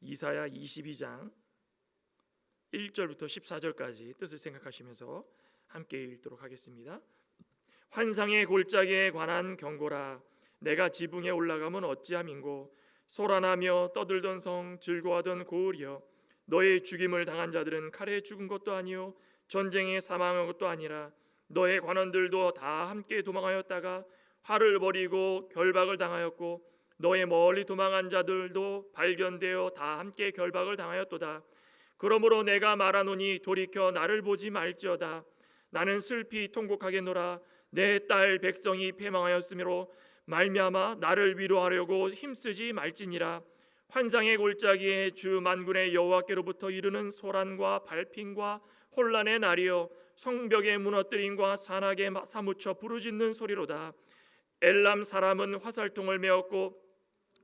이사야 22장 1절부터 14절까지 뜻을 생각하시면서 함께 읽도록 하겠습니다. 환상의 골짜기에 관한 경고라. 내가 지붕에 올라가면 어찌함인고 소란하며 떠들던 성 즐거워하던 고을이여, 너의 죽임을 당한 자들은 칼에 죽은 것도 아니요 전쟁에 사망한 것도 아니라 너의 관원들도 다 함께 도망하였다가 활을 버리고 결박을 당하였고 너의 멀리 도망한 자들도 발견되어 다 함께 결박을 당하였도다. 그러므로 내가 말하노니 돌이켜 나를 보지 말지어다. 나는 슬피 통곡하겠노라. 내 딸 백성이 패망하였으므로 말미암아 나를 위로하려고 힘쓰지 말지니라. 환상의 골짜기에 주 만군의 여호와께로부터 이르는 소란과 발핀과 혼란의 날이여, 성벽의 무너뜨림과 산악에 사무쳐 부르짖는 소리로다. 엘람 사람은 화살통을 메었고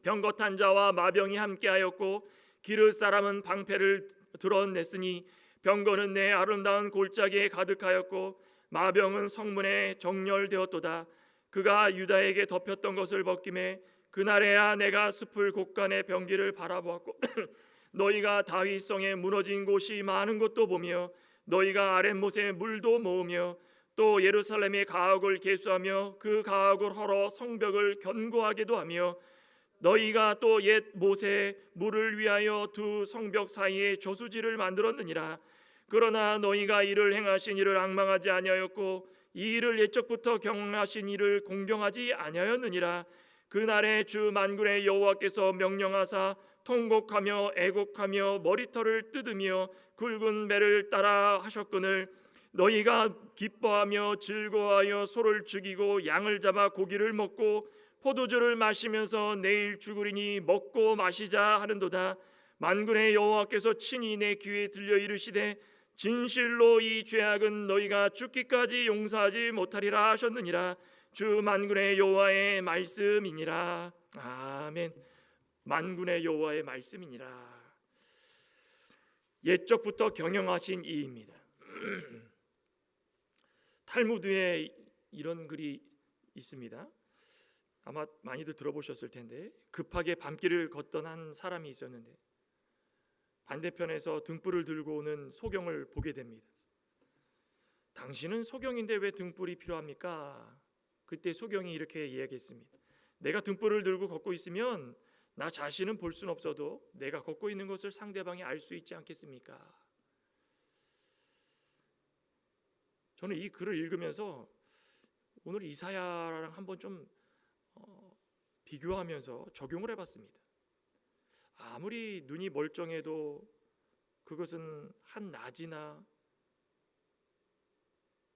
병거탄 자와 마병이 함께하였고 기르 사람은 방패를 드러냈으니 병거는 내 아름다운 골짜기에 가득하였고 마병은 성문에 정렬되었도다. 그가 유다에게 덮였던 것을 벗김에 그날에야 내가 숲을 곳간의 병기를 바라보았고 너희가 다윗성에 무너진 곳이 많은 것도 보며 너희가 아랫못에 물도 모으며 또 예루살렘의 가옥을 계수하며 그 가옥을 헐어 성벽을 견고하게도 하며 너희가 또 옛 못에 물을 위하여 두 성벽 사이에 저수지를 만들었느니라. 그러나 너희가 이를 행하신 이를 앙망하지 아니하였고 이 일을 옛적부터 경하신 이를 공경하지 아니하였느니라. 그날에 주 만군의 여호와께서 명령하사 통곡하며 애곡하며 머리털을 뜯으며 굵은 배를 따라 하셨거늘 너희가 기뻐하며 즐거워하여 소를 죽이고 양을 잡아 고기를 먹고 포도주를 마시면서 내일 죽으리니 먹고 마시자 하는도다. 만군의 여호와께서 친히 내 귀에 들려 이르시되 진실로 이 죄악은 너희가 죽기까지 용서하지 못하리라 하셨느니라. 주 만군의 여호와의 말씀이니라. 아멘. 만군의 여호와의 말씀이니라. 옛적부터 경영하신 이입니다. 탈무드에 이런 글이 있습니다. 아마 많이들 들어보셨을 텐데, 급하게 밤길을 걷던 한 사람이 있었는데 반대편에서 등불을 들고 오는 소경을 보게 됩니다. 당신은 소경인데 왜 등불이 필요합니까? 그때 소경이 이렇게 이야기했습니다. 내가 등불을 들고 걷고 있으면 나 자신은 볼 수는 없어도 내가 걷고 있는 것을 상대방이 알 수 있지 않겠습니까? 저는 이 글을 읽으면서 오늘 이사야랑 한번 좀 비교하면서 적용을 해봤습니다. 아무리 눈이 멀쩡해도 그것은 한낮이나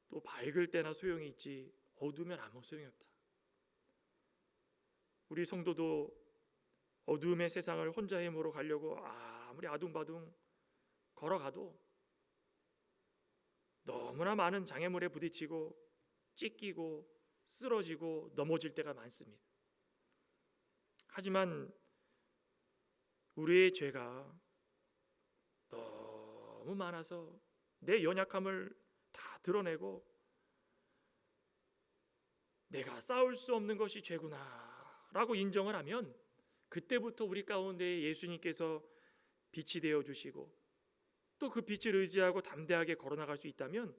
또 밝을 때나 소용이 있지 어두우면 아무 소용이 없다. 우리 성도도 어두움의 세상을 혼자 힘으로 가려고 아무리 아둥바둥 걸어가도 너무나 많은 장애물에 부딪히고 찢기고 쓰러지고 넘어질 때가 많습니다. 하지만 우리의 죄가 너무 많아서 내 연약함을 다 드러내고 내가 싸울 수 없는 것이 죄구나 라고 인정을 하면 그때부터 우리 가운데 예수님께서 빛이 되어주시고 또 그 빛을 의지하고 담대하게 걸어나갈 수 있다면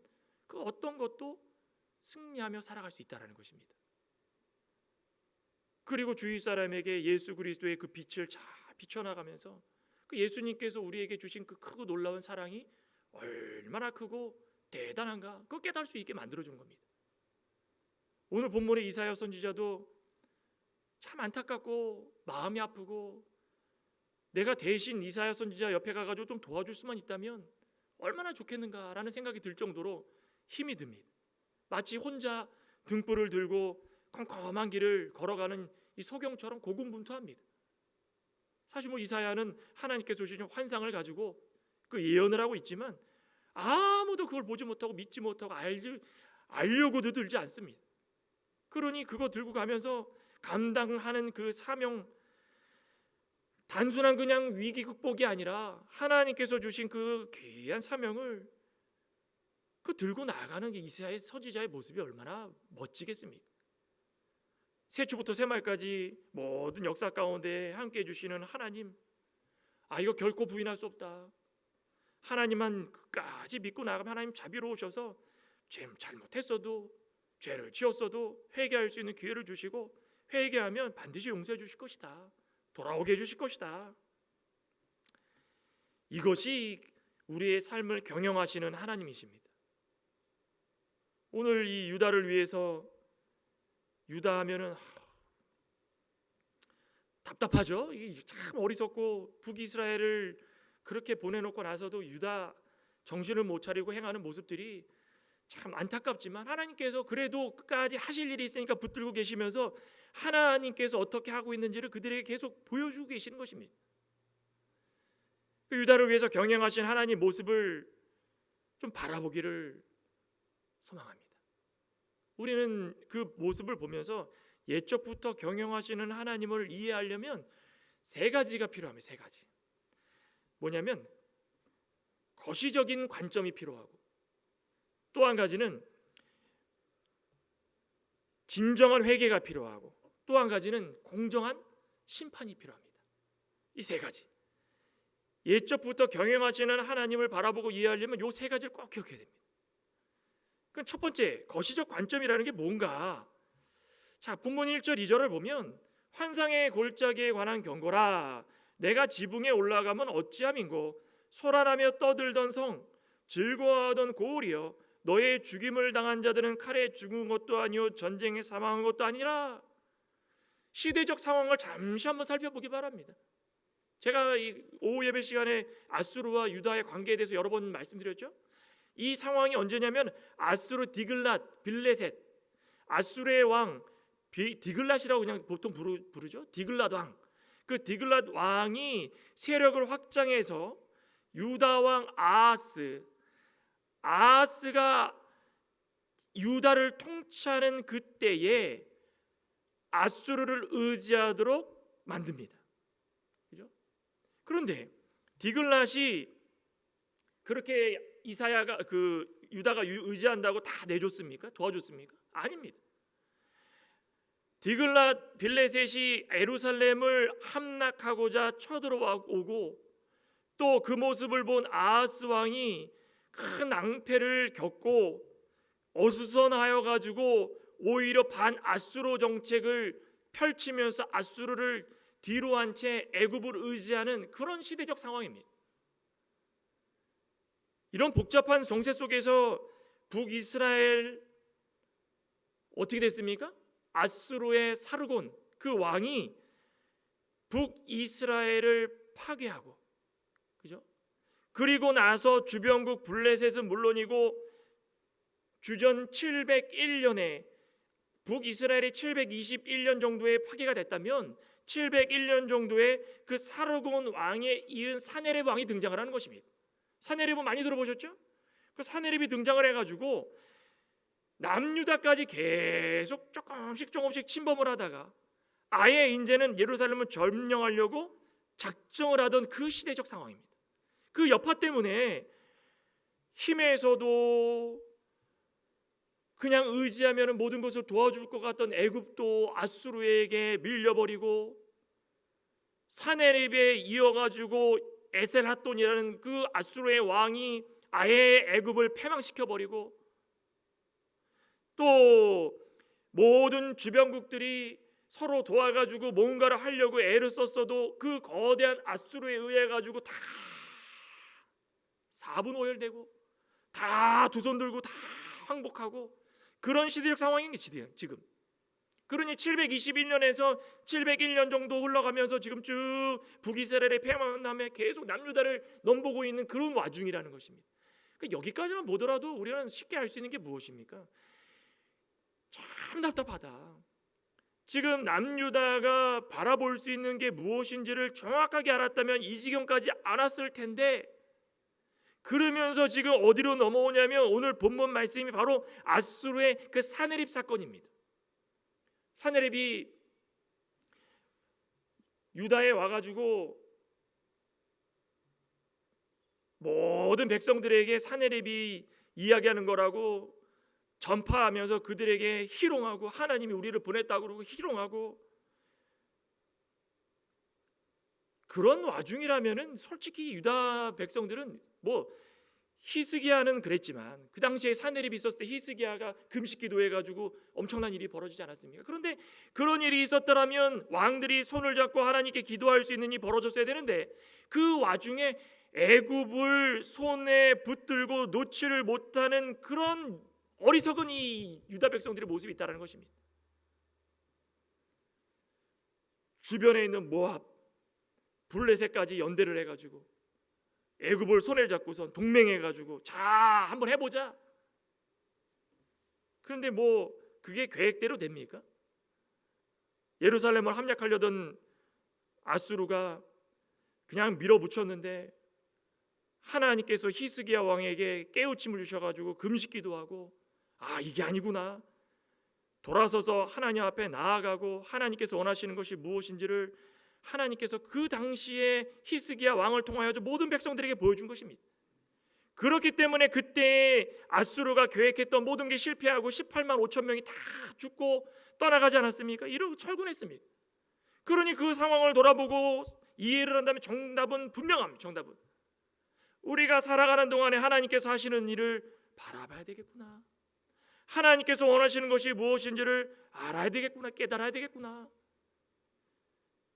그 어떤 것도 승리하며 살아갈 수 있다는 것입니다. 그리고 주위 사람에게 예수 그리스도의 그 빛을 잘 비춰나가면서 그 예수님께서 우리에게 주신 그 크고 놀라운 사랑이 얼마나 크고 대단한가 그거 깨달을 수 있게 만들어준 겁니다. 오늘 본문의 이사야 선지자도 참 안타깝고 마음이 아프고 내가 대신 이사야 선지자 옆에 가가지고 좀 도와줄 수만 있다면 얼마나 좋겠는가라는 생각이 들 정도로 힘이 듭니다. 마치 혼자 등불을 들고 컴컴한 길을 걸어가는 이 소경처럼 고군분투합니다. 사실 이사야는 하나님께서 주신 환상을 가지고 그 예언을 하고 있지만 아무도 그걸 보지 못하고 믿지 못하고 알려고도 들지 않습니다. 그러니 그거 들고 가면서 감당하는 그 사명, 단순한 그냥 위기 극복이 아니라 하나님께서 주신 그 귀한 사명을 그 들고 나가는 이사야의 선지자의 모습이 얼마나 멋지겠습니까? 새초부터 새말까지 모든 역사 가운데 함께해 주시는 하나님, 이거 결코 부인할 수 없다. 하나님만 끝까지 믿고 나가면 하나님 자비로우셔서 잘못했어도 죄를 지었어도 회개할 수 있는 기회를 주시고 회개하면 반드시 용서해 주실 것이다. 돌아오게 해주실 것이다. 이것이 우리의 삶을 경영하시는 하나님이십니다. 오늘 이 유다를 위해서 유다 하면은 답답하죠. 이게 참 어리석고 북이스라엘을 그렇게 보내놓고 나서도 유다 정신을 못 차리고 행하는 모습들이 참 안타깝지만 하나님께서 그래도 끝까지 하실 일이 있으니까 붙들고 계시면서 하나님께서 어떻게 하고 있는지를 그들에게 계속 보여주고 계시는 것입니다. 그 유다를 위해서 경영하신 하나님 모습을 좀 바라보기를 소망합니다. 우리는 그 모습을 보면서 옛적부터 경영하시는 하나님을 이해하려면 세 가지가 필요합니다. 세 가지. 뭐냐면 거시적인 관점이 필요하고, 또 한 가지는 진정한 회개가 필요하고, 또 한 가지는 공정한 심판이 필요합니다. 이 세 가지. 옛적부터 경영하시는 하나님을 바라보고 이해하려면 이 세 가지를 꼭 기억해야 됩니다. 그럼 첫 번째, 거시적 관점이라는 게 뭔가? 자, 본문 1절 2절을 보면 환상의 골짜기에 관한 경고라. 내가 지붕에 올라가면 어찌함인고 소란하며 떠들던 성, 즐거워하던 고을이여, 너의 죽임을 당한 자들은 칼에 죽은 것도 아니요 전쟁에 사망한 것도 아니라. 시대적 상황을 잠시 한번 살펴보기 바랍니다. 제가 이 오후 예배 시간에 아수르와 유다의 관계에 대해서 여러 번 말씀드렸죠. 이 상황이 언제냐면 아수르 디글랏 빌레셋, 아수르의 왕 디글랏이라고 그냥 보통 부르죠. 디글랏 왕. 그 디글랏 왕이 세력을 확장해서 유다 왕 아하스가 유다를 통치하는 그때에 아수르를 의지하도록 만듭니다. 그죠? 그런데 디글랏이 그렇게 이사야가 유다가 의지한다고 다 내줬습니까? 도와줬습니까? 아닙니다. 디글랏 빌레셋이 예루살렘을 함락하고자 쳐들어오고 또 그 모습을 본 아하스 왕이 큰 낭패를 겪고 어수선하여 가지고 오히려 반아수르 정책을 펼치면서 아수르를 뒤로 한 채 애굽을 의지하는 그런 시대적 상황입니다. 이런 복잡한 정세 속에서 북이스라엘 어떻게 됐습니까? 아수르의 사르곤 그 왕이 북이스라엘을 파괴하고, 그죠? 그리고 나서 주변국 블레셋은 물론이고 주전 701년에 북이스라엘이 721년 정도에 파괴가 됐다면 701년 정도에 그 사르곤 왕에 이은 사네립 왕이 등장을 하는 것입니다. 사네립은 많이 들어보셨죠? 그 사네립이 등장을 해가지고 남유다까지 계속 조금씩 침범을 하다가 아예 이제는 예루살렘을 점령하려고 작정을 하던 그 시대적 상황입니다. 그 여파 때문에 힘에서도 그냥 의지하면 모든 것을 도와줄 것 같던 애굽도 아수르에게 밀려버리고 사네립에 이어가지고 에셀핫돈이라는 그 아수르의 왕이 아예 애굽을 패망시켜버리고 또 모든 주변국들이 서로 도와가지고 뭔가를 하려고 애를 썼어도 그 거대한 아수르에 의해 가지고 다 사분오열되고 다 두 손 들고 다 항복하고 그런 시대적 상황인 게 지금. 그러니 721년에서 701년 정도 흘러가면서 지금 쭉 북이스라엘의 패망함에 계속 남유다를 넘보고 있는 그런 와중이라는 것입니다. 여기까지만 보더라도 우리는 쉽게 알 수 있는 게 무엇입니까? 참 답답하다. 지금 남유다가 바라볼 수 있는 게 무엇인지를 정확하게 알았다면 이 지경까지 안 왔을 텐데, 그러면서 지금 어디로 넘어오냐면 오늘 본문 말씀이 바로 아수르의 그 사네립 사건입니다. 사네립이 유다에 와가지고 모든 백성들에게 사네립이 이야기하는 거라고 전파하면서 그들에게 희롱하고 하나님이 우리를 보냈다고 그러고 희롱하고 그런 와중이라면은 솔직히 유다 백성들은 뭐 히스기야는 그랬지만 그 당시에 사내립이 있었을 때 히스기야가 금식 기도해가지고 엄청난 일이 벌어지지 않았습니까? 그런데 그런 일이 있었더라면 왕들이 손을 잡고 하나님께 기도할 수 있는 일이 벌어졌어야 되는데 그 와중에 애굽을 손에 붙들고 놓지를 못하는 그런 어리석은 이 유다 백성들의 모습이 있다는 것입니다. 주변에 있는 모압, 블레셋까지 연대를 해가지고 애굽을 손에 잡고선 동맹해가지고 자 한번 해보자. 그런데 뭐 그게 계획대로 됩니까? 예루살렘을 함락하려던 아수르가 그냥 밀어붙였는데 하나님께서 히스기야 왕에게 깨우침을 주셔가지고 금식기도 하고 아 이게 아니구나, 돌아서서 하나님 앞에 나아가고 하나님께서 원하시는 것이 무엇인지를 하나님께서 그 당시에 히스기야 왕을 통하여 모든 백성들에게 보여준 것입니다. 그렇기 때문에 그때 아수르가 계획했던 모든 게 실패하고 18만 5천 명이 다 죽고 떠나가지 않았습니까? 이러고 철군했습니다. 그러니 그 상황을 돌아보고 이해를 한다면 정답은 분명합니다. 정답은 우리가 살아가는 동안에 하나님께서 하시는 일을 바라봐야 되겠구나, 하나님께서 원하시는 것이 무엇인지를 알아야 되겠구나, 깨달아야 되겠구나.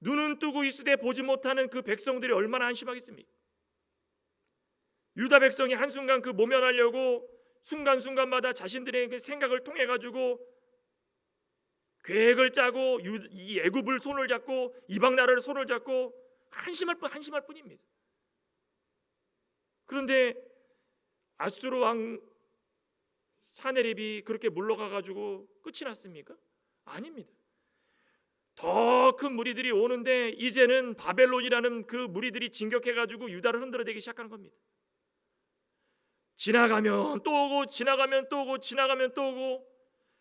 눈은 뜨고 있으되 보지 못하는 그 백성들이 얼마나 한심하겠습니까? 유다 백성이 한순간 그 모면하려고 순간순간마다 자신들의 그 생각을 통해 가지고 계획을 짜고 이 애굽을 손을 잡고 이방 나라를 손을 잡고 한심할 뿐입니다. 그런데 아수르 왕 사네립이 그렇게 물러가 가지고 끝이 났습니까? 아닙니다. 더 큰 무리들이 오는데 이제는 바벨론이라는 그 무리들이 진격해가지고 유다를 흔들어대기 시작하는 겁니다. 지나가면 또 오고 지나가면 또 오고 지나가면 또 오고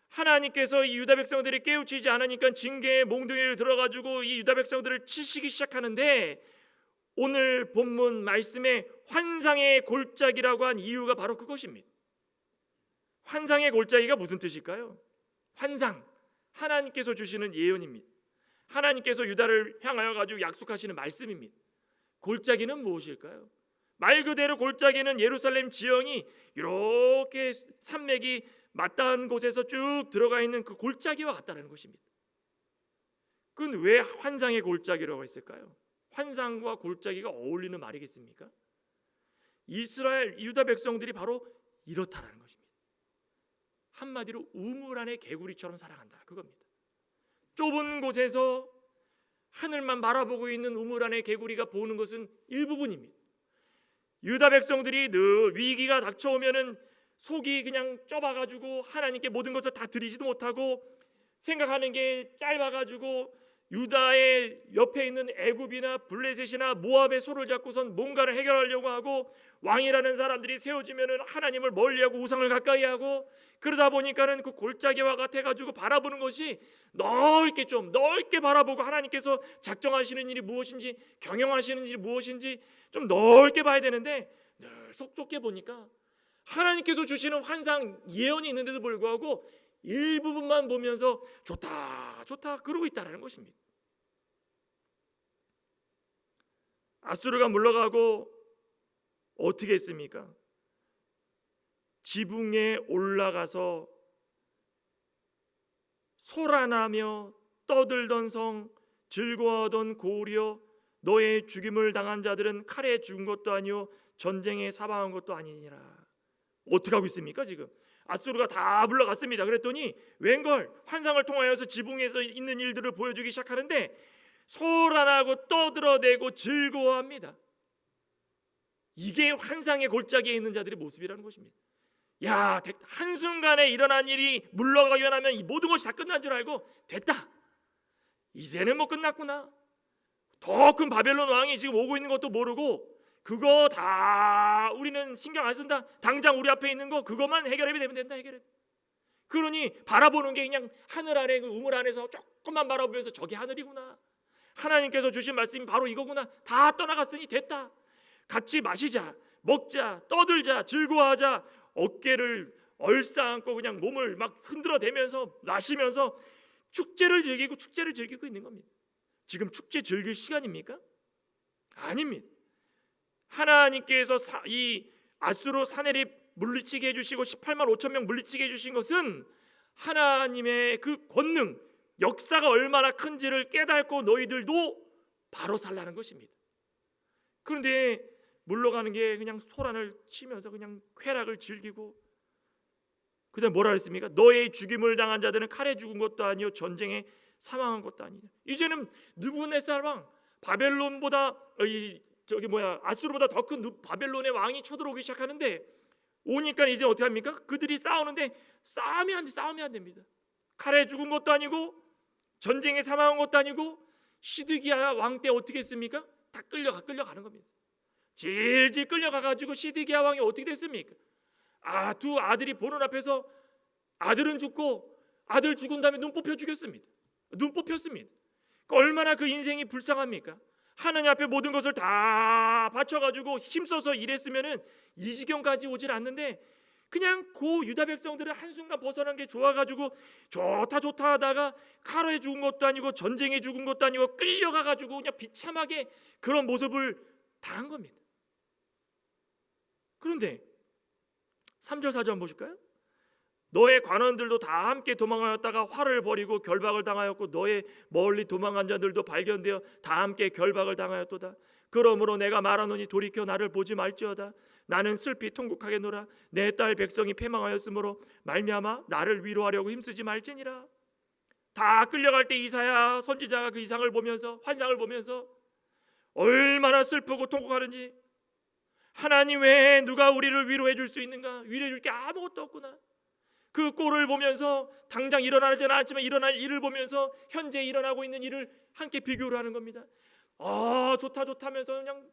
하나님께서 이 유다 백성들이 깨우치지 않으니까 징계의 몽둥이를 들어가지고 이 유다 백성들을 치시기 시작하는데 오늘 본문 말씀에 환상의 골짜기라고 한 이유가 바로 그것입니다. 환상의 골짜기가 무슨 뜻일까요? 환상, 하나님께서 주시는 예언입니다. 하나님께서 유다를 향하여 가지고 약속하시는 말씀입니다. 골짜기는 무엇일까요? 말 그대로 골짜기는 예루살렘 지형이 이렇게 산맥이 맞닿은 곳에서 쭉 들어가 있는 그 골짜기와 같다는 것입니다. 그건 왜 환상의 골짜기라고 했을까요? 환상과 골짜기가 어울리는 말이겠습니까? 이스라엘 유다 백성들이 바로 이렇다라는 것입니다. 한마디로 우물 안의 개구리처럼 살아간다, 그겁니다. 좁은 곳에서 하늘만 바라보고 있는 우물 안의 개구리가 보는 것은 일부분입니다. 유다 백성들이 늘 위기가 닥쳐오면은 속이 그냥 좁아가지고 하나님께 모든 것을 다 드리지도 못하고 생각하는 게 짧아가지고 유다의 옆에 있는 애굽이나 블레셋이나 모압의 손을 잡고선 뭔가를 해결하려고 하고 왕이라는 사람들이 세워지면은 하나님을 멀리하고 우상을 가까이하고 그러다 보니까는 그 골짜기와 같아가지고 바라보는 것이 좀 넓게 바라보고 하나님께서 작정하시는 일이 무엇인지 경영하시는 일이 무엇인지 좀 넓게 봐야 되는데 늘 속 좁게 보니까 하나님께서 주시는 환상 예언이 있는데도 불구하고 일부분만 보면서 좋다 그러고 있다는 것입니다. 아수르가 물러가고 어떻게 했습니까? 지붕에 올라가서 소란하며 떠들던 성, 즐거워하던 고울이여, 너의 죽임을 당한 자들은 칼에 죽은 것도 아니요 전쟁에 사망한 것도 아니니라. 어떻게 하고 있습니까? 지금 아수르가 다 물러갔습니다. 그랬더니 웬걸 환상을 통하여서 지붕에서 있는 일들을 보여주기 시작하는데 소란하고 떠들어대고 즐거워합니다. 이게 환상의 골짜기에 있는 자들의 모습이라는 것입니다. 야, 한순간에 일어난 일이 물러가기만 하면 이 모든 것이 다 끝난 줄 알고 됐다, 이제는 뭐 끝났구나, 더 큰 바벨론 왕이 지금 오고 있는 것도 모르고 그거 다 우리는 신경 안 쓴다, 당장 우리 앞에 있는 거 그것만 해결하면 된다, 해결해. 그러니 바라보는 게 그냥 하늘 아래 그 우물 안에서 조금만 바라보면서 저게 하늘이구나, 하나님께서 주신 말씀이 바로 이거구나, 다 떠나갔으니 됐다, 같이 마시자, 먹자, 떠들자, 즐거워하자, 어깨를 얼싸안고 그냥 몸을 막 흔들어대면서 마시면서 축제를 즐기고 있는 겁니다. 지금 축제 즐길 시간입니까? 아닙니다. 하나님께서 이 앗수르 사내립 물리치게 해주시고 18만 5천 명 물리치게 해주신 것은 하나님의 그 권능, 역사가 얼마나 큰지를 깨닫고 너희들도 바로 살라는 것입니다. 그런데 물러가는 게 그냥 소란을 치면서 그냥 쾌락을 즐기고, 그다음 뭐라 그랬습니까? 너의 죽임을 당한 자들은 칼에 죽은 것도 아니요 전쟁에 사망한 것도 아니냐. 이제는 느부갓네살 왕, 바벨론보다 아수르보다 더 큰 바벨론의 왕이 쳐들어오기 시작하는데, 오니까 이제 어떻게 합니까? 그들이 싸우는데 싸움이 안 됩니다. 칼에 죽은 것도 아니고 전쟁에 사망한 것도 아니고, 시드기야 왕 때 어떻게 했습니까? 다 끌려가는 겁니다. 질질 끌려가가지고 시드기야 왕이 어떻게 됐습니까? 두 아들이 보는 앞에서 아들은 죽고 아들 죽은 다음에 눈 뽑혀 죽였습니다. 눈 뽑혔습니다. 얼마나 그 인생이 불쌍합니까? 하나님 앞에 모든 것을 다 바쳐가지고 힘써서 일했으면은 이 지경까지 오질 않는데, 그냥 그 유다 백성들은 한순간 벗어난 게 좋아가지고 좋다 하다가 칼에 죽은 것도 아니고 전쟁에 죽은 것도 아니고 끌려가가지고 그냥 비참하게 그런 모습을 당한 겁니다. 그런데 3절 4절 한번 보실까요? 너의 관원들도 다 함께 도망하였다가 화를 벌이고 결박을 당하였고, 너의 멀리 도망간 자들도 발견되어 다 함께 결박을 당하였도다. 그러므로 내가 말하노니 돌이켜 나를 보지 말지어다. 나는 슬피 통곡하겠노라. 내 딸 백성이 패망하였으므로 말미암아 나를 위로하려고 힘쓰지 말지니라. 다 끌려갈 때 이사야 선지자가 그 이상을 보면서, 환상을 보면서 얼마나 슬프고 통곡하는지, 하나님 외에 누가 우리를 위로해 줄 수 있는가? 위로해 줄 게 아무것도 없구나. 그 꼴을 보면서 당장 일어나지는 않았지만 일어날 일을 보면서 현재 일어나고 있는 일을 함께 비교를 하는 겁니다. 좋다면서 그냥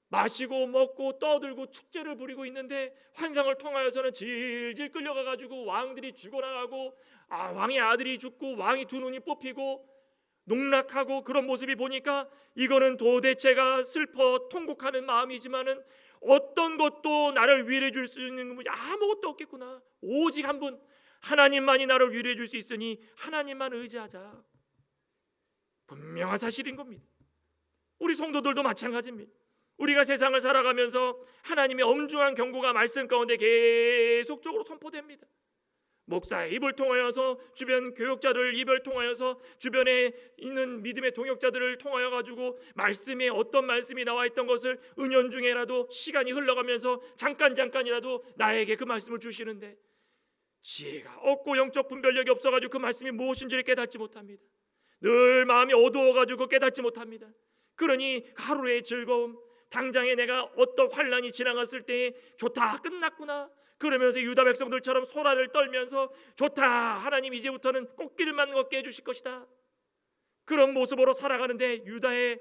마시고 먹고 떠들고 축제를 부리고 있는데, 환상을 통하여서는 질질 끌려가가지고 왕들이 죽어나가고, 왕의 아들이 죽고 왕이 두 눈이 뽑히고 농락하고, 그런 모습이 보니까 이거는 도대체가 슬퍼 통곡하는 마음이지만은 어떤 것도 나를 위로해 줄 수 있는 분이 아무것도 없겠구나. 오직 한 분, 하나님만이 나를 위로해 줄 수 있으니 하나님만 의지하자. 분명한 사실인 겁니다. 우리 성도들도 마찬가지입니다. 우리가 세상을 살아가면서 하나님의 엄중한 경고가 말씀 가운데 계속적으로 선포됩니다. 목사의 입을 통하여서, 주변 교역자들 입을 통하여서, 주변에 있는 믿음의 동역자들을 통하여 가지고 말씀에 어떤 말씀이 나와 있던 것을 은연중에라도 시간이 흘러가면서 잠깐이라도 나에게 그 말씀을 주시는데, 지혜가 없고 영적 분별력이 없어가지고 그 말씀이 무엇인지를 깨닫지 못합니다. 늘 마음이 어두워가지고 깨닫지 못합니다. 그러니 하루의 즐거움, 당장에 내가 어떤 환난이 지나갔을 때 좋다, 끝났구나, 그러면서 유다 백성들처럼 소란을 떨면서 좋다, 하나님 이제부터는 꽃길만 걷게 해주실 것이다, 그런 모습으로 살아가는데, 유다에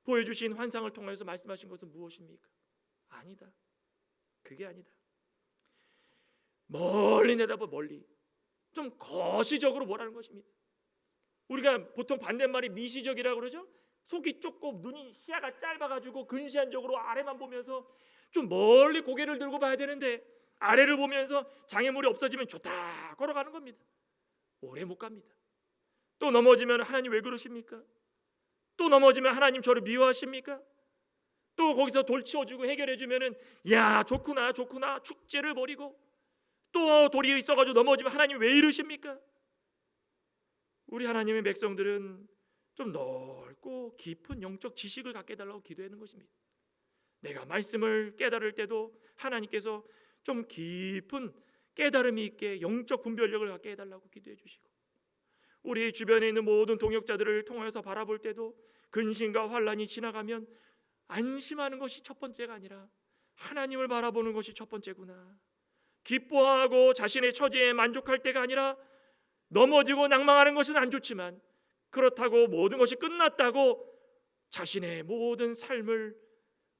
보여주신 환상을 통해서 말씀하신 것은 무엇입니까? 아니다. 그게 아니다. 멀리 내다봐, 멀리 좀 거시적으로 뭐라는 것입니다. 우리가 보통 반대말이 미시적이라고 그러죠. 속이 좁고 눈이 시야가 짧아가지고 근시안적으로 아래만 보면서 좀 멀리 고개를 들고 봐야 되는데, 아래를 보면서 장애물이 없어지면 좋다 걸어가는 겁니다. 오래 못 갑니다. 또 넘어지면 하나님 왜 그러십니까? 또 넘어지면 하나님 저를 미워하십니까? 또 거기서 돌 치워주고 해결해주면은 야 좋구나 축제를 벌이고, 또 돌이 있어가지고 넘어지면 하나님 왜 이러십니까? 우리 하나님의 백성들은 좀 넓고 깊은 영적 지식을 갖게 해달라고 기도하는 것입니다. 내가 말씀을 깨달을 때도 하나님께서 좀 깊은 깨달음이 있게 영적 분별력을 갖게 해달라고 기도해 주시고, 우리 주변에 있는 모든 동역자들을 통해서 바라볼 때도 근심과 환난이 지나가면 안심하는 것이 첫 번째가 아니라 하나님을 바라보는 것이 첫 번째구나. 기뻐하고 자신의 처지에 만족할 때가 아니라 넘어지고 낭망하는 것은 안 좋지만, 그렇다고 모든 것이 끝났다고 자신의 모든 삶을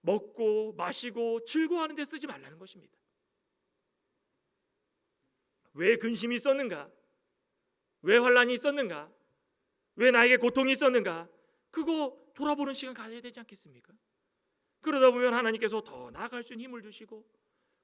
먹고 마시고 즐거워하는 데 쓰지 말라는 것입니다. 왜 근심이 있었는가? 왜 환난이 있었는가? 왜 나에게 고통이 있었는가? 그거 돌아보는 시간 가져야 되지 않겠습니까? 그러다 보면 하나님께서 더 나아갈 수 있는 힘을 주시고,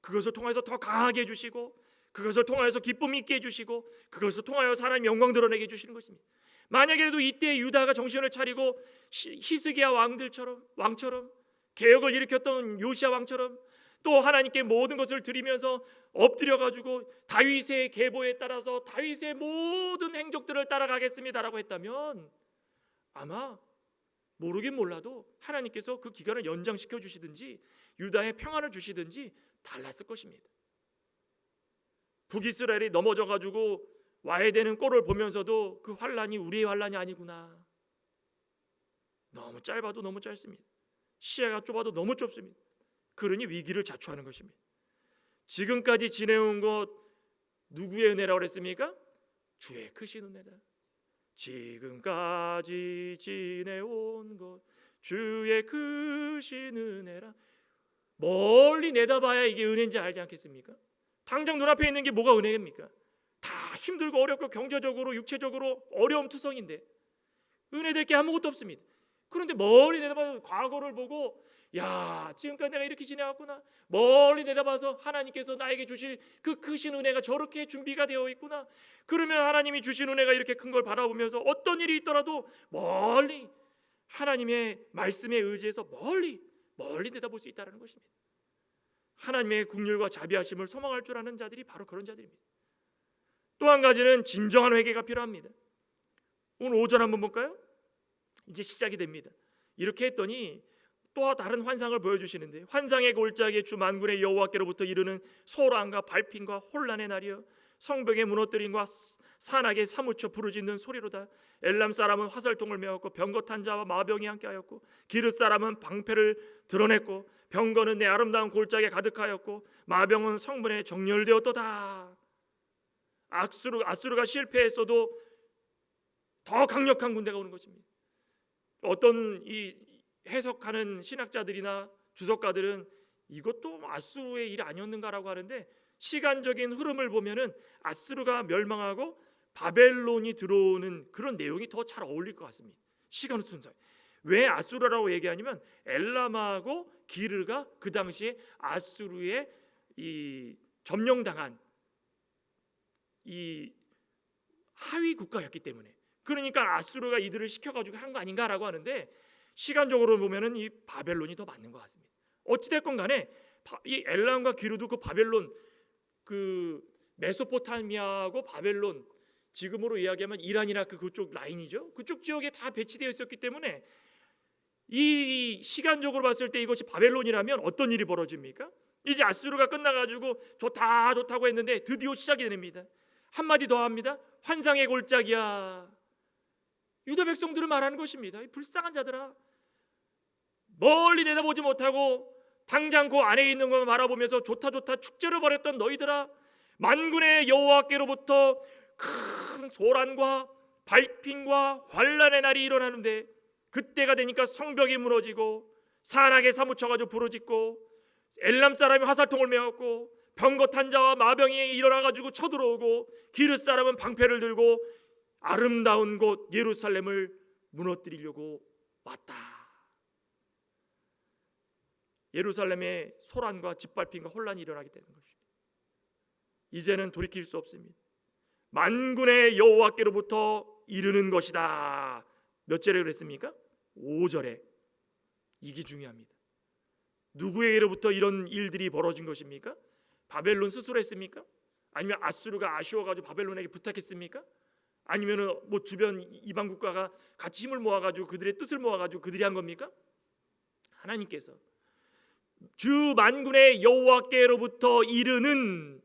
그것을 통해서 더 강하게 해주시고, 그것을 통하여서 기쁨이 있게 해주시고 그것을 통하여 하나님 영광 드러내게 해주시는 것입니다. 만약에도 이때 유다가 정신을 차리고 히스기야 왕처럼 개혁을 일으켰던 요시야 왕처럼 또 하나님께 모든 것을 드리면서 엎드려 가지고 다윗의 계보에 따라서 다윗의 모든 행적들을 따라가겠습니다라고 했다면 아마 모르긴 몰라도 하나님께서 그 기간을 연장시켜 주시든지 유다에 평안을 주시든지 달랐을 것입니다. 북이스라엘이 넘어져 가지고 와야 되는 꼴을 보면서도 그 환란이 우리의 환란이 아니구나. 너무 짧아도 너무 짧습니다. 시야가 좁아도 너무 좁습니다. 그러니 위기를 자초하는 것입니다. 지금까지 지내온 것 누구의 은혜라고 그랬습니까? 주의 크신 은혜다. 지금까지 지내온 것 주의 크신 은혜라. 멀리 내다봐야 이게 은혜인지 알지 않겠습니까? 당장 눈앞에 있는 게 뭐가 은혜입니까? 다 힘들고 어렵고 경제적으로 육체적으로 어려움투성인데 은혜될 게 아무것도 없습니다. 그런데 멀리 내다봐서 과거를 보고 야 지금까지 내가 이렇게 지내왔구나. 멀리 내다봐서 하나님께서 나에게 주실 그 크신 은혜가 저렇게 준비가 되어 있구나. 그러면 하나님이 주신 은혜가 이렇게 큰 걸 바라보면서 어떤 일이 있더라도 멀리 하나님의 말씀에 의지해서 멀리 내다볼 수 있다는 것입니다. 하나님의 긍휼과 자비하심을 소망할 줄 아는 자들이 바로 그런 자들입니다. 또 한 가지는 진정한 회개가 필요합니다. 오늘 5절 한번 볼까요? 이제 시작이 됩니다. 이렇게 했더니 또 다른 환상을 보여주시는데 환상의 골짜기에 주 만군의 여호와께로부터 이르는 소란과 발핀과 혼란의 날이여 성벽의 무너뜨림과 산악에 사무쳐 부르짖는 소리로다. 엘람 사람은 화살통을 메었고 병거 탄 자와 마병이 함께하였고 기르 사람은 방패를 드러냈고 병거는 내 아름다운 골짜기에 가득하였고 마병은 성문에 정렬되었도다. 아수르가 실패했어도 더 강력한 군대가 오는 것입니다. 어떤 이 해석하는 신학자들이나 주석가들은 이것도 아수르의 일이 아니었는가라고 하는데 시간적인 흐름을 보면은 아수르가 멸망하고 바벨론이 들어오는 그런 내용이 더 잘 어울릴 것 같습니다. 시간 순서에. 왜 아수르라고 얘기하냐면 엘람하고 기르가 그 당시에 아수르의 이 점령당한 이 하위 국가였기 때문에 그러니까 아수르가 이들을 시켜가지고 한 거 아닌가라고 하는데 시간적으로 보면은 이 바벨론이 더 맞는 것 같습니다. 어찌됐건 간에 이 엘람과 기르도 그 바벨론 그 메소포타미아하고 바벨론 지금으로 이야기하면 이란 이라크 그쪽 라인이죠. 그쪽 지역에 다 배치되어 있었기 때문에 이 시간적으로 봤을 때 이것이 바벨론이라면 어떤 일이 벌어집니까? 이제 아수르가 끝나가지고 좋다고 했는데 드디어 시작이 됩니다. 한마디 더 합니다. 환상의 골짜기야. 유다 백성들을 말하는 것입니다. 불쌍한 자들아, 멀리 내다보지 못하고 당장 그 안에 있는 것만 바라보면서 좋다 축제를 벌였던 너희들아, 만군의 여호와께로부터 큰 소란과 발핀과 환란의 날이 일어나는데 그때가 되니까 성벽이 무너지고 산악에 사무쳐가지고 부르짖고 엘람 사람이 화살통을 메었고 병거 탄 자와 마병이 일어나가지고 쳐들어오고 기르 사람은 방패를 들고 아름다운 곳 예루살렘을 무너뜨리려고 왔다. 예루살렘에 소란과 짓밟힘과 혼란이 일어나게 되는 것입니다. 이제는 돌이킬 수 없습니다. 만군의 여호와께로부터 이르는 것이다. 몇 절에 그랬습니까? 5절에. 이게 중요합니다. 누구에게로부터 이런 일들이 벌어진 것입니까? 바벨론 스스로 했습니까? 아니면 아수르가 아쉬워가지고 바벨론에게 부탁했습니까? 아니면은 뭐 주변 이방 국가가 같이 힘을 모아가지고 그들의 뜻을 모아가지고 그들이 한 겁니까? 하나님께서 주 만군의 여호와께로부터 이르는,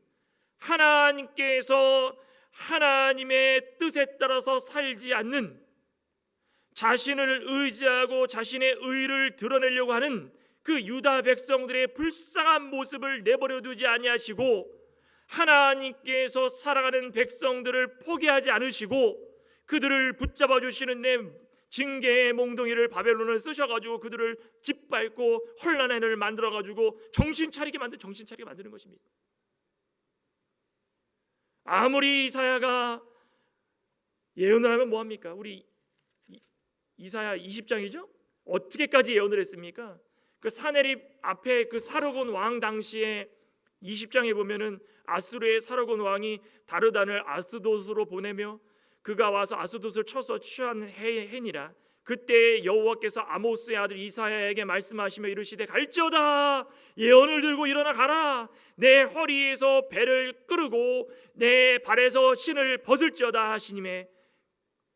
하나님께서 하나님의 뜻에 따라서 살지 않는, 자신을 의지하고 자신의 의를 드러내려고 하는 그 유다 백성들의 불쌍한 모습을 내버려 두지 아니하시고 하나님께서 사랑하는 백성들을 포기하지 않으시고 그들을 붙잡아 주시는 내 징계의 몽둥이를 바벨론을 쓰셔가지고 그들을 짓밟고 혼란의 날을 만들어가지고 정신 차리게 만드는 것입니다. 아무리 이사야가 예언을 하면 뭐합니까? 우리 이사야 20장이죠? 어떻게까지 예언을 했습니까? 그 사내립 앞에 그 사르곤 왕 당시에 20장에 보면은 아수르의 사르곤 왕이 다르단을 아스돗으로 보내며 그가 와서 아스돗을 쳐서 취한 해니라. 그때 여호와께서 아모스의 아들 이사야에게 말씀하시며 이르시되 갈지어다 예언을 들고 일어나 가라. 내 허리에서 배를 끄르고 내 발에서 신을 벗을지어다 하시니매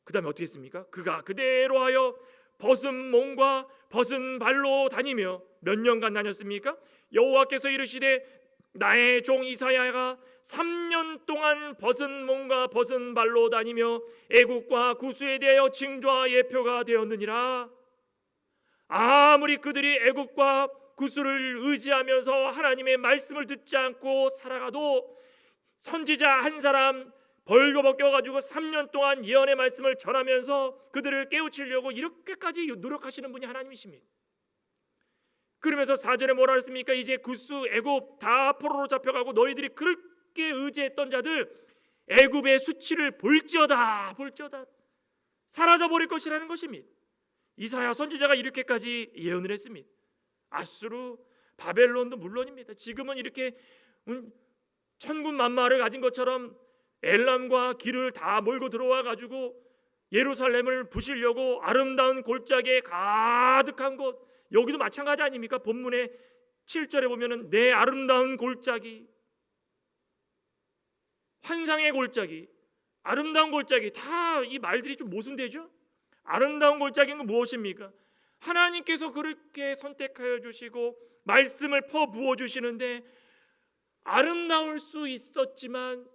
그 다음에 어떻게 했습니까? 그가 그대로 하여 벗은 몸과 벗은 발로 다니며 몇 년간 다녔습니까? 여호와께서 이르시되 나의 종 이사야가 3년 동안 벗은 몸과 벗은 발로 다니며 애국과 구수에 대하여 징조와 예표가 되었느니라. 아무리 그들이 애국과 구수를 의지하면서 하나님의 말씀을 듣지 않고 살아가도 선지자 한 사람 벌거벗겨가지고 3년 동안 예언의 말씀을 전하면서 그들을 깨우치려고 이렇게까지 노력하시는 분이 하나님이십니다. 그러면서 4절에 뭐라 했습니까? 이제 구스 애굽 다 포로로 잡혀가고 너희들이 그렇게 의지했던 자들 애굽의 수치를 볼지어다 사라져 버릴 것이라는 것입니다. 이사야 선지자가 이렇게까지 예언을 했습니다. 아수르 바벨론도 물론입니다. 지금은 이렇게 천군 만마를 가진 것처럼 엘람과 길을 다 몰고 들어와 가지고 예루살렘을 부시려고 아름다운 골짜기에 가득한 곳, 여기도 마찬가지 아닙니까? 본문의 7절에 보면은 내 아름다운 골짜기, 환상의 골짜기, 아름다운 골짜기, 다 이 말들이 좀 모순되죠? 아름다운 골짜기는 무엇입니까? 하나님께서 그렇게 선택하여 주시고 말씀을 퍼부어 주시는데 아름다울 수 있었지만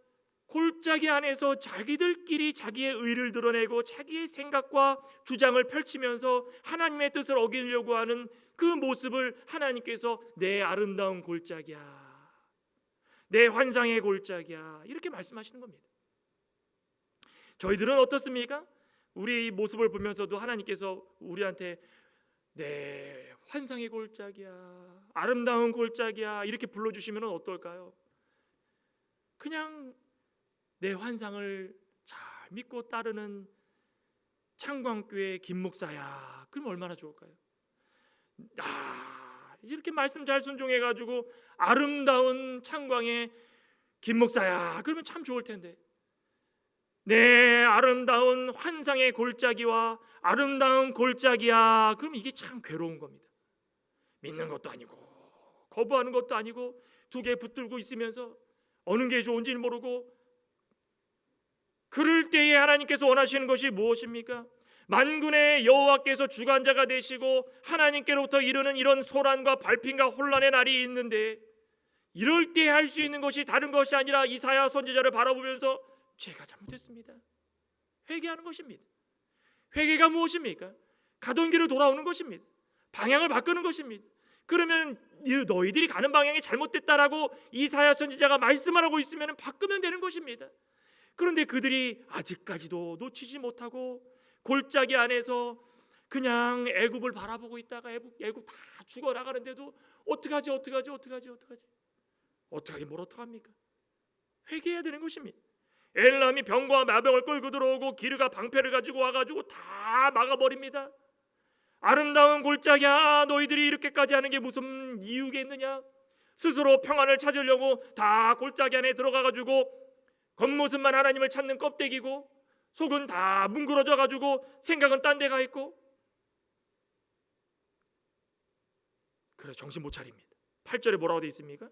골짜기 안에서 자기들끼리 자기의 의를 드러내고 자기의 생각과 주장을 펼치면서 하나님의 뜻을 어기려고 하는 그 모습을 하나님께서 내 아름다운 골짜기야, 내 환상의 골짜기야, 이렇게 말씀하시는 겁니다. 저희들은 어떻습니까? 우리 모습을 보면서도 하나님께서 우리한테 내 환상의 골짜기야, 아름다운 골짜기야 이렇게 불러주시면 어떨까요? 그냥 내 환상을 잘 믿고 따르는 창광교회 김 목사야, 그럼 얼마나 좋을까요? 이렇게 말씀 잘 순종해가지고 아름다운 창광의 김 목사야, 그러면 참 좋을 텐데 내 아름다운 환상의 골짜기와 아름다운 골짜기야, 그럼 이게 참 괴로운 겁니다. 믿는 것도 아니고 거부하는 것도 아니고 두 개 붙들고 있으면서 어느 게 좋은지를 모르고, 그럴 때에 하나님께서 원하시는 것이 무엇입니까? 만군의 여호와께서 주관자가 되시고 하나님께로부터 이르는 이런 소란과 발핀과 혼란의 날이 있는데, 이럴 때 할 수 있는 것이 다른 것이 아니라 이사야 선지자를 바라보면서 제가 잘못했습니다, 회개하는 것입니다. 회개가 무엇입니까? 가던 길을 돌아오는 것입니다. 방향을 바꾸는 것입니다. 그러면 너희들이 가는 방향이 잘못됐다라고 이사야 선지자가 말씀을 하고 있으면 바꾸면 되는 것입니다. 그런데 그들이 아직까지도 놓치지 못하고 골짜기 안에서 그냥 애굽을 바라보고 있다가 애굽 다 죽어나가는데도 어떡하지 뭘 어떡합니까? 회개해야 되는 것입니다. 엘람이 병과 마병을 끌고 들어오고 기르가 방패를 가지고 와가지고 다 막아버립니다. 아름다운 골짜기야, 너희들이 이렇게까지 하는 게 무슨 이유겠느냐? 스스로 평안을 찾으려고 다 골짜기 안에 들어가가지고 겉모습만 하나님을 찾는 껍데기고 속은 다 뭉그러져 가지고 생각은 딴 데 가 있고, 그래 정신 못 차립니다. 8절에 뭐라고 되어 있습니까?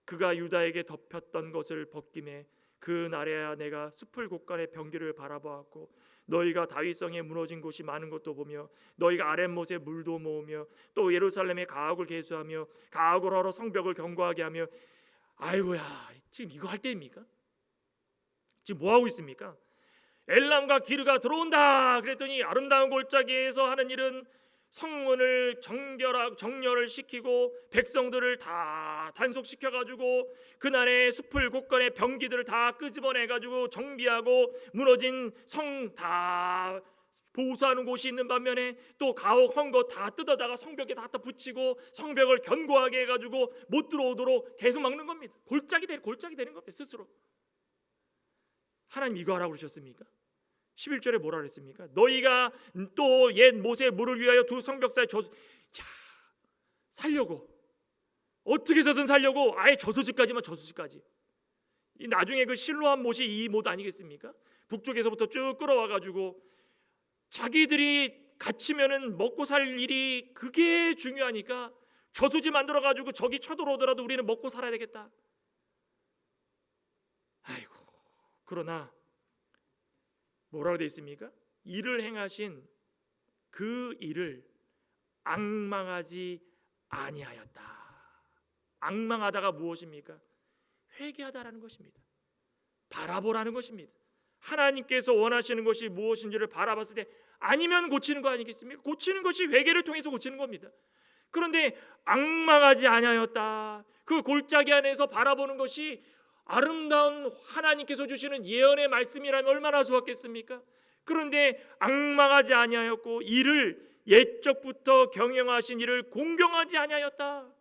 그가 유다에게 덮였던 것을 벗김에 그 날에야 내가 숲을 곳간의 병기를 바라보았고 너희가 다윗성에 무너진 곳이 많은 것도 보며 너희가 아랫못에 물도 모으며 또 예루살렘에 가옥을 개수하며 가옥을 하러 성벽을 견고하게 하며, 아이고야, 지금 이거 할 때입니까? 지금 뭐 하고 있습니까? 엘람과 기르가 들어온다 그랬더니 아름다운 골짜기에서 하는 일은 성문을 정렬을 시키고 백성들을 다 단속시켜가지고 그날의 숲을 곳간의 병기들을 다 끄집어내가지고 정비하고 무너진 성 다 보수하는 곳이 있는 반면에 또 가옥 헌 거 다 뜯어다가 성벽에 다 붙이고 성벽을 견고하게 해가지고 못 들어오도록 계속 막는 겁니다. 골짜기 되는 겁니다. 스스로. 하나님 이거 하라고 그러셨습니까? 11절에 뭐라 그랬습니까? 너희가 또 옛 모세 물을 위하여 두 성벽 사이 살려고 어떻게 해서든 살려고 아예 저수지까지만, 저수지까지. 이 나중에 그 실로암 못이 이 못 아니겠습니까? 북쪽에서부터 쭉 끌어와 가지고 자기들이 갇히면은 먹고 살 일이 그게 중요하니까 저수지 만들어 가지고 적이 쳐들어오더라도 우리는 먹고 살아야 되겠다. 아이고, 그러나 뭐라고 되어 있습니까? 이를 행하신 그 일을 앙망하지 아니하였다. 앙망하다가 무엇입니까? 회개하다라는 것입니다. 바라보라는 것입니다. 하나님께서 원하시는 것이 무엇인지를 바라봤을 때 아니면 고치는 거 아니겠습니까? 고치는 것이 회개를 통해서 고치는 겁니다. 그런데 앙망하지 아니하였다. 그 골짜기 안에서 바라보는 것이 아름다운 하나님께서 주시는 예언의 말씀이라면 얼마나 좋았겠습니까? 그런데 앙망하지 아니하였고 이를 옛적부터 경영하신 이를 공경하지 아니하였다.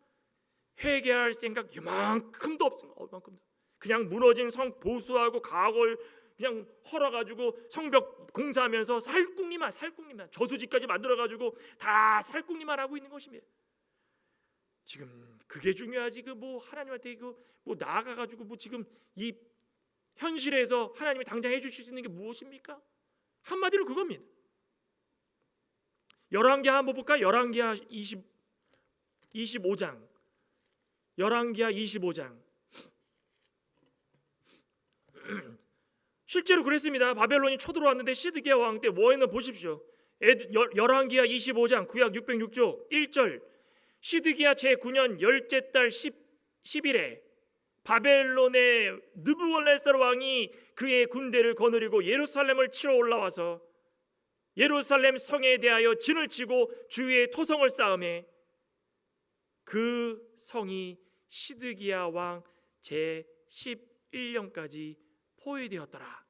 회개할 생각 이만큼도 없습니다. 이만큼도. 그냥 무너진 성 보수하고 가옥을 그냥 헐어가지고 성벽 공사하면서 살궁리만 저수지까지 만들어가지고 다 살궁리만 하고 있는 것입니다. 지금 그게 중요하지. 그 뭐 하나님한테 그 뭐 나아가가지고 뭐 지금 이 현실에서 하나님이 당장 해주실 수 있는 게 무엇입니까? 한마디로 그겁니다. 열왕기하 한번 볼까? 열왕기하 25장. 열왕기하 25장. 실제로 그랬습니다. 바벨론이 쳐들어왔는데 시드기야 왕 때 뭐했나 보십시오. 열왕기하 25장 구약 606쪽 1절. 시드기야 제9년 열째 달 10일에 바벨론의 느부갓네살 왕이 그의 군대를 거느리고 예루살렘을 치러 올라와서 예루살렘 성에 대하여 진을 치고 주위에 토성을 쌓음에 그 성이 시드기야 왕 제11년까지 포위되었더라.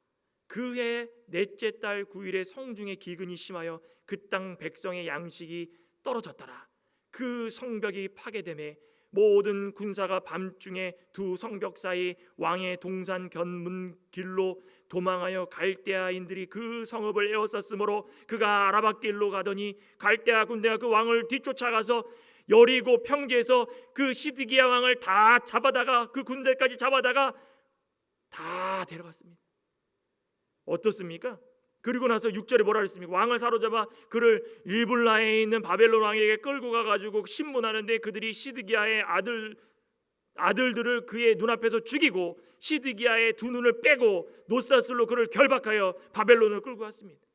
그해 넷째 달 9일에 성중에 기근이 심하여 그 땅 백성의 양식이 떨어졌더라. 그 성벽이 파괴되매 모든 군사가 밤중에 두 성벽 사이 왕의 동산 견문 길로 도망하여 갈대아인들이 그 성읍을 에워쌌으므로 그가 아라밧길로 가더니 갈대아 군대가 그 왕을 뒤쫓아가서 여리고 평지에서 그 시드기야 왕을 다 잡아다가 그 군대까지 잡아다가 다 데려갔습니다. 어떻습니까? 그리고 나서 6절에 뭐라 그랬습니까? 왕을 사로잡아 그를 리블라에 있는 바벨론 왕에게 끌고 가가지고 신문하는데 그들이 시드기야의 아들들을 그의 눈앞에서 죽이고 시드기야의 두 눈을 빼고 노사슬로 그를 결박하여 바벨론을 끌고 왔습니다.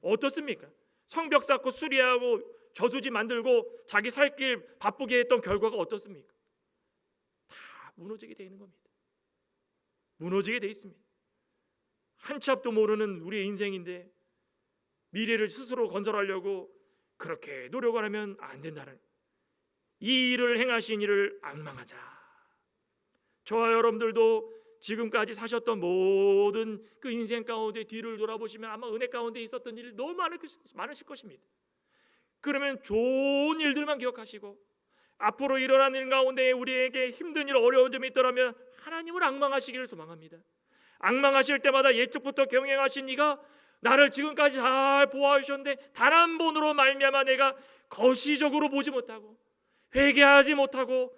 어떻습니까? 성벽 쌓고 수리하고 저수지 만들고 자기 살 길 바쁘게 했던 결과가 어떻습니까? 다 무너지게 되어 있는 겁니다. 무너지게 되어 있습니다. 한치 앞도 모르는 우리의 인생인데 미래를 스스로 건설하려고 그렇게 노력을 하면 안 된다는, 이 일을 행하신 이를 앙망하자. 저와 여러분들도 지금까지 사셨던 모든 그 인생 가운데 뒤를 돌아보시면 아마 은혜 가운데 있었던 일이 너무 많으실 것입니다. 그러면 좋은 일들만 기억하시고 앞으로 일어나는 일 가운데 우리에게 힘든 일, 어려운 점이 있더라면 하나님을 앙망하시기를 소망합니다. 앙망하실 때마다 옛적부터 경영하신 이가 나를 지금까지 잘 보아주셨는데 단 한 번으로 말미암아 내가 거시적으로 보지 못하고 회개하지 못하고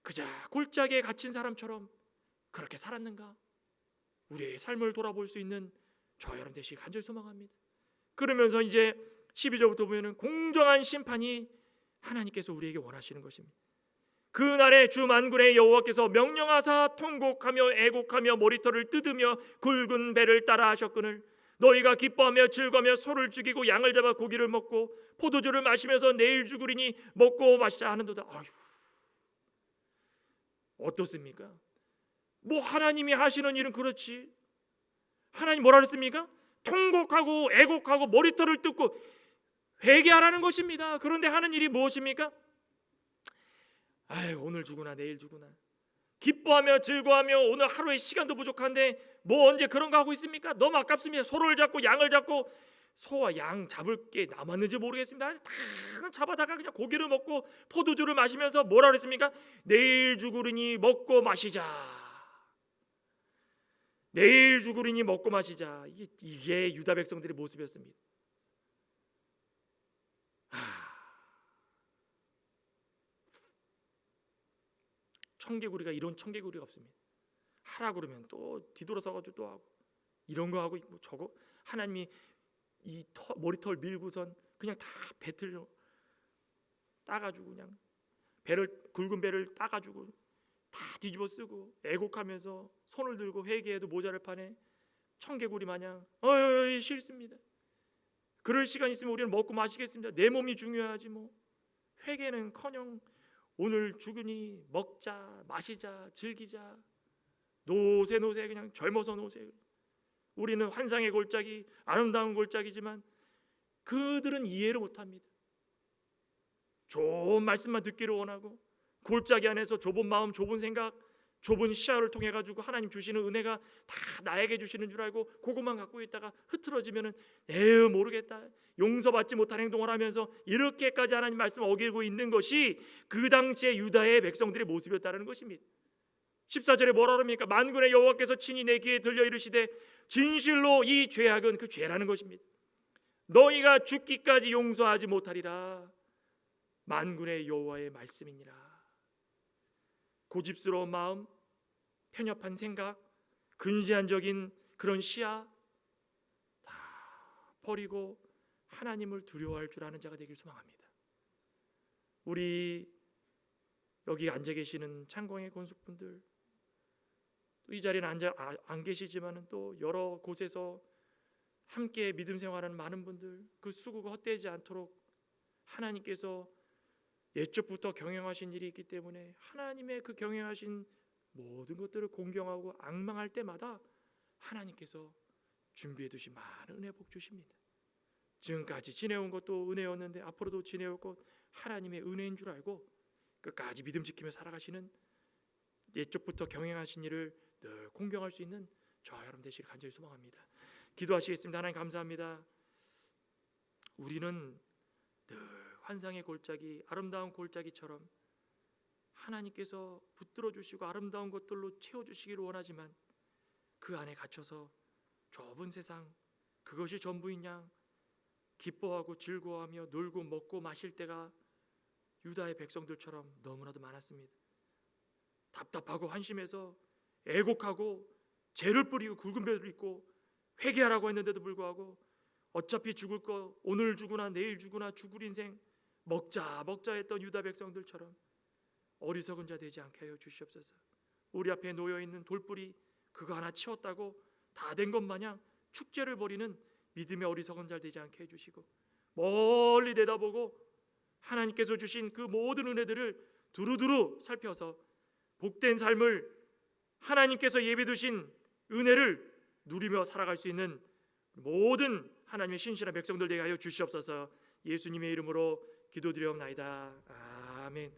그저 골짜기에 갇힌 사람처럼 그렇게 살았는가? 우리의 삶을 돌아볼 수 있는 저와 여러분 되시길 간절히 소망합니다. 그러면서 이제 12절부터 보면 공정한 심판이 하나님께서 우리에게 원하시는 것입니다. 그날에 주 만군의 여호와께서 명령하사 통곡하며 애곡하며 머리털을 뜯으며 굵은 배를 따라 하셨거늘 너희가 기뻐하며 즐거하며 소를 죽이고 양을 잡아 고기를 먹고 포도주를 마시면서 내일 죽으리니 먹고 마시자 하는도다. 아휴, 어떻습니까? 뭐 하나님이 하시는 일은 그렇지. 하나님 뭐라 그랬습니까? 통곡하고 애곡하고 머리털을 뜯고 회개하라는 것입니다. 그런데 하는 일이 무엇입니까? 아유, 오늘 죽으나 내일 죽으나 기뻐하며 즐거워하며 오늘 하루의 시간도 부족한데 뭐 언제 그런 거 하고 있습니까? 너무 아깝습니다. 소를 잡고 양을 잡고, 소와 양 잡을 게 남았는지 모르겠습니다. 다 잡아다가 그냥 고기를 먹고 포도주를 마시면서 뭐라 그랬습니까? 내일 죽으리니 먹고 마시자. 내일 죽으리니 먹고 마시자. 이게 유다 백성들의 모습이었습니다. 청개구리가 이런 청개구리가 없습니다. 하라 그러면 또 뒤돌아서 가지고 또 하고 이런 거 하고 있고 저거 하나님이 이 머리털 밀고선 그냥 다 배틀 따가지고 그냥 배를 굵은 배를 따가지고 다 뒤집어 쓰고 애곡하면서 손을 들고 회개해도 모자랄 판에 청개구리 마냥 어이 싫습니다. 그럴 시간 있으면 우리는 먹고 마시겠습니다. 내 몸이 중요하지 뭐. 회개는커녕 오늘 죽으니 먹자 마시자 즐기자 노세 그냥 젊어서 노세. 우리는 환상의 골짜기 아름다운 골짜기지만 그들은 이해를 못합니다. 좋은 말씀만 듣기를 원하고 골짜기 안에서 좁은 마음 좁은 생각 좁은 시야를 통해 가지고 하나님 주시는 은혜가 다 나에게 주시는 줄 알고 그것만 갖고 있다가 흐트러지면은 에휴 모르겠다 용서받지 못한 행동을 하면서 이렇게까지 하나님 말씀 어기고 있는 것이 그 당시에 유다의 백성들의 모습이었다는 것입니다. 14절에 뭐라 그럽니까? 만군의 여호와께서 친히 내 귀에 들려 이르시되 진실로 이 죄악은 그 죄라는 것입니다. 너희가 죽기까지 용서하지 못하리라. 만군의 여호와의 말씀이니라. 고집스러운 마음, 편협한 생각, 근시안적인 그런 시야 다 버리고 하나님을 두려워할 줄 아는 자가 되길 소망합니다. 우리 여기 앉아 계시는 창광의 권속분들, 이 자리에 안 계시지만은 또 여러 곳에서 함께 믿음 생활하는 많은 분들, 그 수고가 헛되지 않도록 하나님께서 옛적부터 경영하신 일이 있기 때문에 하나님의 그 경영하신 모든 것들을 공경하고 앙망할 때마다 하나님께서 준비해 두신 많은 은혜 복 주십니다. 지금까지 지내온 것도 은혜였는데 앞으로도 지내올 것 하나님의 은혜인 줄 알고 끝까지 믿음 지키며 살아가시는 옛적부터 경영하신 일을 늘 공경할 수 있는 저와 여러분 되시길 간절히 소망합니다. 기도하시겠습니다. 하나님 감사합니다. 우리는 늘 환상의 골짜기 아름다운 골짜기처럼 하나님께서 붙들어 주시고 아름다운 것들로 채워주시기를 원하지만 그 안에 갇혀서 좁은 세상 그것이 전부인 양 기뻐하고 즐거워하며 놀고 먹고 마실 때가 유다의 백성들처럼 너무나도 많았습니다. 답답하고 한심해서 애곡하고 죄를 뿌리고 굵은 배를 입고 회개하라고 했는데도 불구하고 어차피 죽을 거 오늘 죽으나 내일 죽으나 죽을 인생 먹자 했던 유다 백성들처럼 어리석은 자 되지 않게 하여 주시옵소서. 우리 앞에 놓여있는 돌뿌리 그거 하나 치웠다고 다 된 것 마냥 축제를 벌이는 믿음의 어리석은 자 되지 않게 해주시고 멀리 내다보고 하나님께서 주신 그 모든 은혜들을 두루두루 살펴서 복된 삶을 하나님께서 예비두신 은혜를 누리며 살아갈 수 있는 모든 하나님의 신실한 백성들 되게 하여 주시옵소서. 예수님의 이름으로 기도드리옵나이다. 아멘.